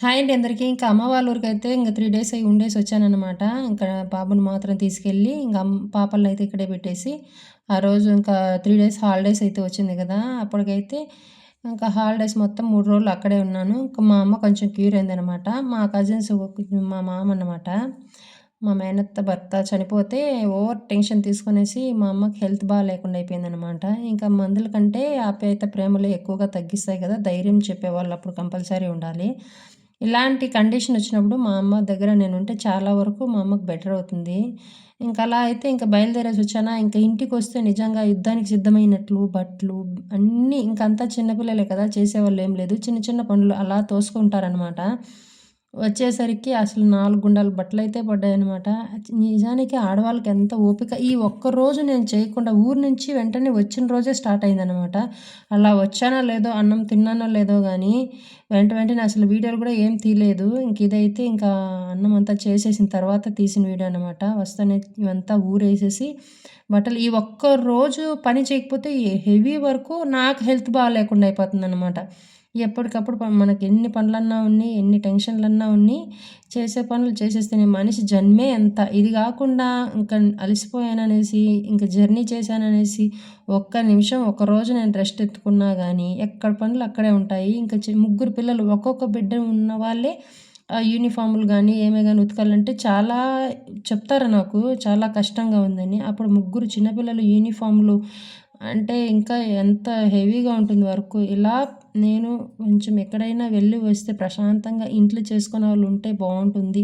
Hi అండి అందరికీ. ఇంకా అమ్మ వాళ్ళ ఊరికైతే ఇంక 3 డేస్ అయ్యి ఉండేసి వచ్చాననమాట. ఇంకా బాబుని మాత్రం తీసుకెళ్ళి ఇంక పాపలనైతే ఇక్కడే పెట్టేసి, ఆ రోజు ఇంకా 3 డేస్ హాలిడేస్ అయితే వచ్చింది కదా! అప్పటికైతే ఇంకా హాలిడేస్ మొత్తం 3 రోజులు అక్కడే ఉన్నాను. ఇంకా మా అమ్మ కొంచెం క్యూర్ అయిందనమాట. మా కజిన్స్ మా మామ అన్నమాట. మా మేనత్త భర్త చనిపోతే ఓవర్ టెన్షన్ తీసుకునేసి మా అమ్మకి హెల్త్ లేకుండా అయిపోయిందనమాట. ఇంకా మందుల కంటే ఆప్యాయత, ప్రేమలు ఎక్కువగా తగ్గిస్తాయి కదా! ధైర్యం చెప్పేవాళ్ళు అప్పుడు కంపల్సరీ ఉండాలి. ఇలాంటి కండిషన్ వచ్చినప్పుడు మా అమ్మ దగ్గర నేనుంటే చాలా వరకు మా అమ్మకి బెటర్ అవుతుంది. ఇంక అలా అయితే ఇంక బయలుదేరేసొచ్చానా, ఇంక ఇంటికొస్తే నిజంగా యుద్ధానికి సిద్ధమైనట్లు బట్టలు అన్నీ ఇంకంతా చిన్న పిల్లలే కదా! చేసేవాళ్ళేం లేదు. చిన్న చిన్న పనులు అలా తోసుకుంటారనమాట. వచ్చేసరికి అసలు 4 గుండాల బట్టలైతే పడ్డాయనమాట. నిజానికి ఆడవాళ్ళకి ఎంత ఓపిక. ఈ ఒక్కరోజు నేను చేయకుండా ఊరు నుంచి వెంటనే వచ్చిన రోజే స్టార్ట్ అయిందనమాట. అలా వచ్చానో లేదో, అన్నం తిన్నానో లేదో గానీ, వెంటనే అసలు వీడియోలు గూడా ఏం తీయలేదు. ఇంక ఇదైతే ఇంకా అన్నం అంతా చేసేసిన తర్వాత తీసిన వీడియో అనమాట. వస్తానే ఇవంతా ఊరేసేసి బట్టలు ఈ ఒక్క రోజు పని చేయకపోతే హెవీ వర్కు నాకు హెల్త్ బాలేకుండా అయిపోతుందనమాట. ఎప్పటికప్పుడు మనకి ఎన్ని పనులన్నా ఉన్ని, ఎన్ని టెన్షన్‌లన్నా ఉన్ని, చేసే పనులు చేసేస్తేనే మనిషి జన్మే ఎంత. ఇది గాకుండా ఇంక అలసిపోయాననేసి, ఇంక జర్నీ చేశాననేసి, ఒక్క నిమిషం ఒకరోజు నేను రెస్ట్ ఎత్తుకున్నా గానీ, ఎక్కడ పనులు అక్కడే ఉంటాయి. ఇంక ముగ్గురు పిల్లలు ఒక్కొక్క బిడ్డ ఉన్న వాళ్ళే యూనిఫార్మ్‌లు గానీ, ఏమే గానీ ఉతకాలంటే చాలా చెప్తారు నాకు. చాలా కష్టంగా ఉందని. అప్పుడు ముగ్గురు చిన్నపిల్లలు యూనిఫార్మ్‌లు అంటే ఇంకా ఎంత హెవీగా ఉంటుంది వర్కు. ఇలా నేను కొంచెం ఎక్కడైనా వెళ్ళి వస్తే ప్రశాంతంగా ఇంట్లో చేసుకునేవాళ్ళుంటే బావుంటుంది.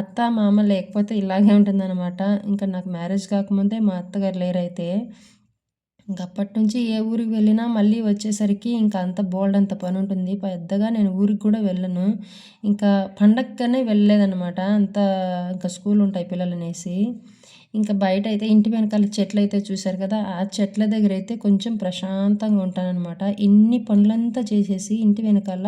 అత్త, మామ లేకపోతే ఇలాగే ఉంటుందనమాట. ఇంకా నాకు మ్యారేజ్ కాకముందే మా అత్తగారు లేరైతే. ఇంక అప్పటినుంచి ఏ ఊరికి వెళ్ళినా మళ్ళీ వచ్చేసరికి ఇంకా అంత బోలెడంత పనుంటుంది. పెద్దగా నేను ఊరికి కూడా వెళ్ళను. ఇంకా పండగకనే వెళ్ళలేదనమాట. అంతా ఇంకా స్కూలుంటాయి పిల్లలనేసి. ఇంకా బయటైతే ఇంటి వెనకాల చెట్లయితే చూశారు కదా! ఆ చెట్ల దగ్గరైతే కొంచెం ప్రశాంతంగా ఉంటాననమాట. ఇన్ని పనులంతా చేసేసి ఇంటి వెనకాల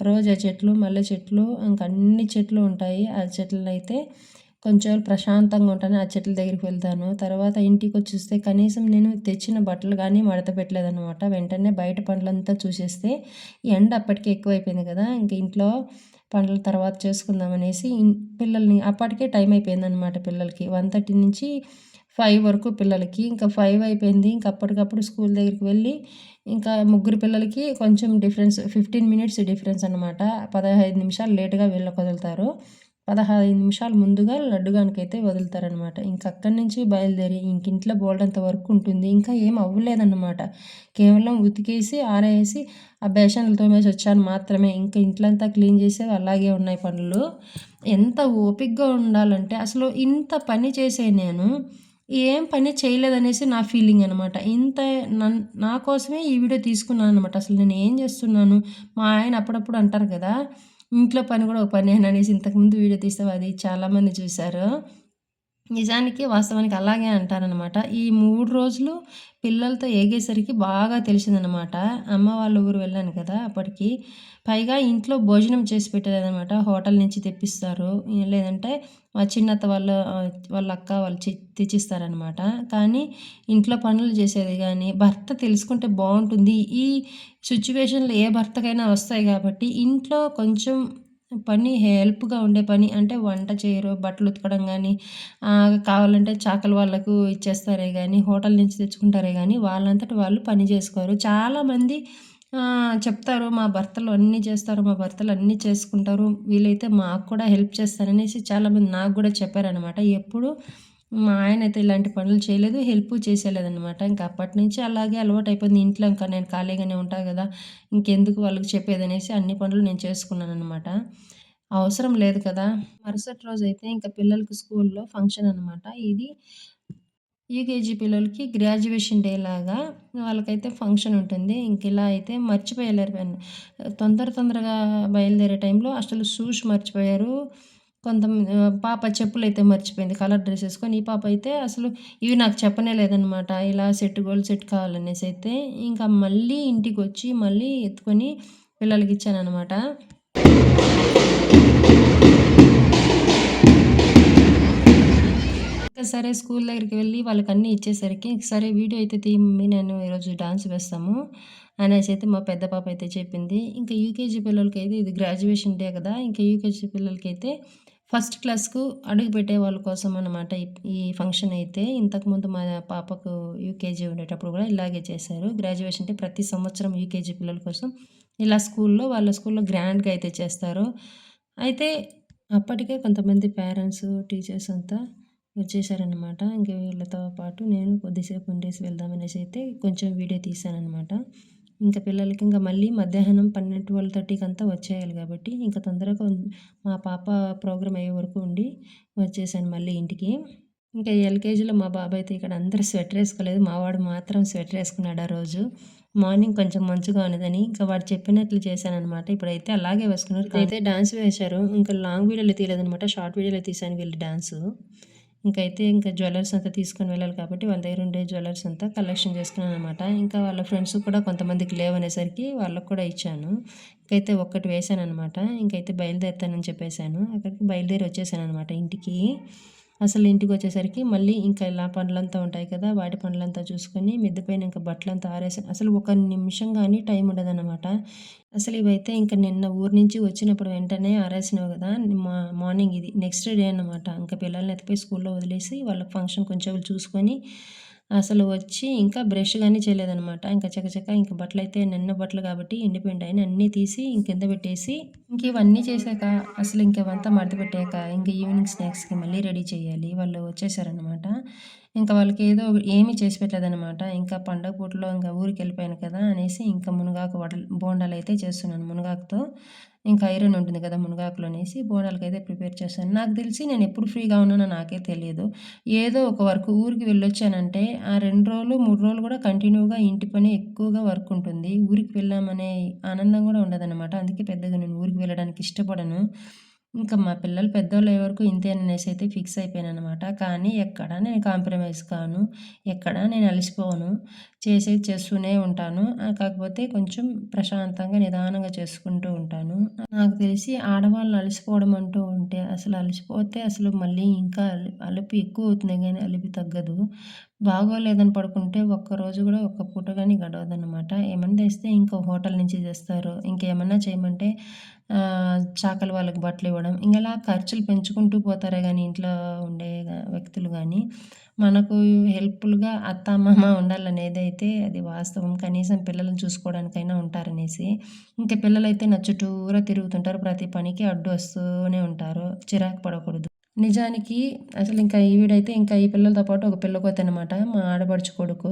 రోజా చెట్లు, మల్లె చెట్లు ఇంక అన్ని చెట్లు ఉంటాయి. ఆ చెట్లనైతే కొంచెం ప్రశాంతంగా ఉంటాను. ఆ చెట్ల దగ్గరికి వెళ్తాను. తర్వాత ఇంటికొచ్చేస్తే కనీసం నేను తెచ్చిన బట్టలు గానీ మడత పెట్టలేదనమాట. వెంటనే బయట పనులంతా చూసేస్తే ఎండ అప్పటికే ఎక్కువైపోయింది కదా! ఇంక ఇంట్లో పనులు తర్వాత చేసుకుందామనేసి పిల్లల్ని అప్పటికే టైం అయిపోయిందనమాట పిల్లలకి. 1:30 నుంచి 5 వరకు పిల్లలకి. ఇంకా 5 అయిపోయింది. ఇంక అప్పటికప్పుడు స్కూల్ దగ్గరికి వెళ్ళి ఇంకా ముగ్గురు పిల్లలకి కొంచెం డిఫరెన్స్ 15 మినిట్స్ డిఫరెన్స్ అనమాట. 15 నిమిషాలు లేట్‌గా వీళ్ళకి వదులుతారు. 15 నిమిషాలు ముందుగా లడ్డుగానికైతే వదులుతారనమాట. ఇంక అక్కడి నుంచి బయలుదేరి ఇంకింట్లో బోలెడంత వర్క్ ఉంటుంది. ఇంకా ఏం అవ్వలేదన్నమాట. కేవలం ఉతికేసి, ఆరేసి ఆ బేషన్లు తోమేసొచ్చాను మాత్రమే. ఇంక ఇంట్లంతా క్లీన్ చేసేవి అలాగే ఉన్నాయి పనులు. ఎంత ఓపికగా ఉండాలంటే అసలు ఇంత పని చేసే నేను ఏం పని చేయలేదనేసి నా ఫీలింగ్ అనమాట. ఇంత నా కోసమే ఈ వీడియో తీసుకున్నాననమాట. అసలు నేను ఏం చేస్తున్నాను? మా ఆయన అప్పుడప్పుడు అంటారు కదా! ఇంట్లో పని కూడా ఒక పనేననేసి ఇంతకుముందు వీడియో తీసావు అది చాలామంది చూసారు. నిజానికి వాస్తవానికి అలాగే అంటారనమాట. ఈ 3 రోజులు పిల్లలతో ఏగేసరికి బాగా తెలిసిందనమాట. అమ్మ వాళ్ళ ఊరు వెళ్ళాను కదా! అప్పటికి. పైగా ఇంట్లో భోజనం చేసి పెట్టలేదనమాట. హోటల్ నుంచి తెప్పిస్తారు. లేదంటే మా చిన్నత్త వాళ్ళ అక్క వాళ్ళు తెచ్చిస్తారనమాట. కానీ ఇంట్లో పనులు చేసేది గానీ, భర్త తెలుసుకుంటే బావుంటుంది. ఈ సిట్యుయేషన్‌లో ఏ భర్తకైనా వస్తాయి గాబట్టి, ఇంట్లో కొంచెం పని హెల్ప్‌గా ఉండే పని అంటే వంట చేయరు, బట్టలు ఉతకడం గానీ, కావాలంటే చాకలి వాళ్ళకు ఇచ్చేస్తారే గానీ, హోటల్ నుంచి తెచ్చుకుంటారే గానీ, వాళ్ళంతట వాళ్ళు పని జేసుకోరు. చాలామంది చెప్తారు, మా భర్తలు అన్నీ చేస్తారు, మా భర్తలు అన్నీ చేసుకుంటారు, వీలైతే మాకు కూడా హెల్ప్ చేస్తారనేసి చాలామంది నాకు గూడా చెప్పారనమాట. ఎప్పుడు మా ఆయనైతే ఇలాంటి పనులు చేయలేదు, హెల్పు చేసేలేదనమాట. ఇంక అప్పటినుంచి అలాగే అలవాటయిపోయింది. ఇంట్లో ఇంకా నేను ఖాళీగానే ఉంటా గదా! ఇంకెందుకు వాళ్ళకి చెప్పేదనేసి అన్ని పనులు నేను చేసుకున్నాననమాట. అవసరం లేదు కదా! మరుసటి రోజైతే ఇంక పిల్లలకి స్కూల్లో ఫంక్షన్ అనమాట. ఇది యూకేజీ పిల్లలకి గ్రాడ్యుయేషన్ డే లాగా వాళ్ళకైతే ఫంక్షన్ ఉంటుంది. ఇంకిలా అయితే మర్చిపోయలేకపోయాను. తొందరగా బయలుదేరే టైంలో అసలు షూస్ మర్చిపోయారు. పాప చెప్పులైతే మర్చిపోయింది. కలర్ డ్రెస్ ఏసుకొని. ఈ పాప అయితే అసలు ఇవి నాకు చెప్పనే లేదనమాట. ఇలా గోల్డ్ సెట్ కావాలనేసైతే. ఇంకా మళ్ళీ ఇంటికొచ్చి మళ్ళీ ఎత్తుకొని పిల్లలకిచ్చాననమాట. ఇంకా సరే స్కూల్ దగ్గరికి వెళ్ళి వాళ్ళకన్నీ ఇచ్చేసరికి, సరే వీడియో అయితే తీ మమ్మీ నేను ఈరోజు డాన్స్ వేస్తాము అనేసి అయితే మా పెద్ద పాప అయితే చెప్పింది. ఇంకా యూకేజీ పిల్లలకైతే ఇది గ్రాడ్యుయేషన్ డే కదా! ఇంకా యూకేజీ పిల్లలకైతే ఫస్ట్ క్లాస్‌కు అడుగుపెట్టే వాళ్ళ కోసం అనమాట ఈ ఫంక్షన్ అయితే. ఇంతకుముందు మా పాపకు యూకేజీ ఉండేటప్పుడు కూడా ఇలాగే చేశారు. గ్రాడ్యుయేషన్ డే ప్రతి సంవత్సరం యూకేజీ పిల్లల కోసం ఇలా వాళ్ళ స్కూల్‌లో గ్రాండ్‌గా అయితే చేస్తారు. అయితే అప్పటికే కొంతమంది పేరెంట్స్, టీచర్స్ అంతా వచ్చేసారనమాట. ఇంక వీళ్ళతో పాటు నేను కొద్దిసేపు ఉండేసి వెళ్దామనేసి అయితే కొంచెం వీడియో తీశాననమాట. ఇంకా పిల్లలకి ఇంక మళ్ళీ మధ్యాహ్నం 12, 12:30కి అంతా వచ్చేయాలి కాబట్టి ఇంకా తొందరగా మా పాప ప్రోగ్రామ్ అయ్యే వరకు ఉండి వచ్చేసాను మళ్ళీ ఇంటికి. ఇంకా ఎల్‌కేజీలో మా బాబు అయితే ఇక్కడ అందరూ స్వెటర్ ఏసుకోలేదు. మా వాడు మాత్రం స్వెటర్ ఏసుకున్నాడు ఆ రోజు. మార్నింగ్ కొంచెం మంచుగా ఉన్నదని ఇంకా వాడు చెప్పినట్లు చేశాననమాట. ఇప్పుడైతే అలాగే వేసుకున్నారు. ఇదైతే డాన్స్ వేశారు. ఇంకా లాంగ్ వీడియోలో తీయలేదనమాట. షార్ట్ వీడియోలో తీశాను వీళ్ళ డాన్సు. ఇంకా జ్యువెలర్స్ అంతా తీసుకొని వెళ్ళాలి కాబట్టి వాళ్ళ దగ్గర ఉండే జ్యువెలర్స్ అంతా కలెక్షన్ చేసుకున్నాననమాట. ఇంకా వాళ్ళ ఫ్రెండ్స్ కూడా కొంతమందికి లేవనేసరికి వాళ్ళకి కూడా ఇచ్చాను. ఒక్కటి వేశాననమాట. బయలుదేరుతానని చెప్పేసాను. అక్కడికి బయలుదేరి వచ్చేసాననమాట ఇంటికి. అసలు ఇంటికొచ్చేసరికి మళ్ళీ ఇంకా ఇలా పనులంతా ఉంటాయి కదా! వాటి పనులంతా చూసుకొని మిద్దె పైన ఇంకా బట్టలంతా ఆరేసాను. అసలు ఒక నిమిషం గానీ టైం ఉండదనమాట. అసలు ఇవైతే ఇంక నిన్న ఊరు నుంచి వచ్చినప్పుడు వెంటనే ఆరేసినవి గదా! మార్నింగ్ ఇది. నెక్స్ట్ డే అనమాట. ఇంక పిల్లల్ని ఎత్తిపోయి స్కూల్లో వదిలేసి వాళ్ళకి ఫంక్షన్ కొంచెం చూసుకొని అసలు వచ్చి ఇంకా బ్రష్ గానీ చేయలేదనమాట. ఇంకా చకచక ఇంక బట్టలైతే నిన్న బట్టలు కాబట్టి ఎండిపోయిండాయని అన్నీ తీసి కింద పెట్టేసి ఇవన్నీ చేశాక అసలు ఇవంతా మడత పెట్టాక ఈవినింగ్ స్నాక్స్‌కి మళ్ళీ రెడీ చేయాలి. వాళ్ళు వచ్చేసారనమాట. ఇంకా వాళ్ళకి ఏమీ చేసి పెట్టలేదనమాట. ఇంకా పండగ పూటలో ఊరికెళ్ళిపోయాను కదా! అనేసి ఇంకా మునగాకు బోండాలైతే చేస్తున్నాను. మునగాకుతో ఇంకా ఐరన్ ఉంటుంది కదా! మునగాకులో అనేసి బోండాలకైతే ప్రిపేర్ చేశాను. నాకు తెలిసి నేను ఎప్పుడు ఫ్రీగా ఉన్నానో నాకే తెలియదు. ఏదో ఒక వర్క్ ఊరికి వెళ్ళొచ్చానంటే ఆ 2 రోజులు, 3 రోజులు కూడా కంటిన్యూగా ఇంటి పని ఎక్కువగా వర్క్ ఉంటుంది. ఊరికి వెళ్ళామనే ఆనందం కూడా ఉండదనమాట. అందుకే పెద్దగా నేను ఊరికి వెళ్ళడానికి ఇష్టపడను. ఇంకా మా పిల్లలు పెద్దోళ్ళయ్యే వరకు ఇంతే అనేసి అయితే ఫిక్స్ అయిపోయాననమాట. కానీ ఎక్కడ నేను కాంప్రమైజ్ కాను. ఎక్కడ నేను అలసిపోను. చేసేది చేస్తూనే ఉంటాను. కాకపోతే కొంచెం ప్రశాంతంగా, నిదానంగా చేసుకుంటూ ఉంటాను. నాకు తెలిసి ఆడవాళ్ళు అలసిపోవడం అంటూ ఉంటే అసలు అలసిపోతే అసలు మళ్ళీ ఇంకా అలుపు ఎక్కువవుతుంది గానీ అలుపు తగ్గదు. బాగోలేదని పడుకుంటే ఒక్కరోజు గూడా ఒక్క పూట గానీ గడవదనమాట. ఏమన్నా తెస్తే ఇంకో హోటల్ నుంచి తెస్తారు. ఇంకేమన్నా చేయమంటే చాకలి వాళ్ళకి బట్టలివ్వడం. ఇంగలా ఖర్చులు పెంచుకుంటూ పోతారే గానీ ఇంట్లో ఉండే వ్యక్తులు గానీ, మనకు హెల్ప్‌ఫుల్‌గా అత్త, మామ ఉండాలనేదైతే అది వాస్తవం. కనీసం పిల్లల్ని చూసుకోవడానికైనా ఉంటారనేసి. పిల్లలైతే నా చుట్టూరా తిరుగుతుంటారు. ప్రతి పనికి అడ్డు వస్తూనే ఉంటారు. చిరాకు పడకూడదు. నిజానికి ఈవిడైతే ఈ పిల్లలతో పాటు ఒక పిల్లకోతనమాట. మా ఆడపడుచు కొడుకు.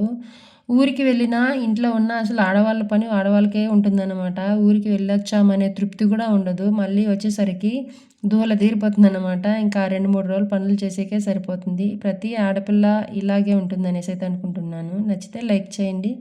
ఊరికి వెళ్ళినా, ఇంట్లో ఉన్నా అసలు ఆడవాళ్ళ పని ఆడవాళ్ళకే ఉంటుందనమాట. ఊరికి వెళ్ళొచ్చామనే తృప్తి కూడా ఉండదు. మళ్ళీ వచ్చేసరికి దూల తీరిపోతుందనమాట. ఇంకా 2, 3 రోజులు పనులు చేసేకే సరిపోతుంది. ప్రతి ఆడపిల్ల ఇలాగే ఉంటుందనేసి అయితే అనుకుంటున్నాను. నచ్చితే లైక్ చేయండి.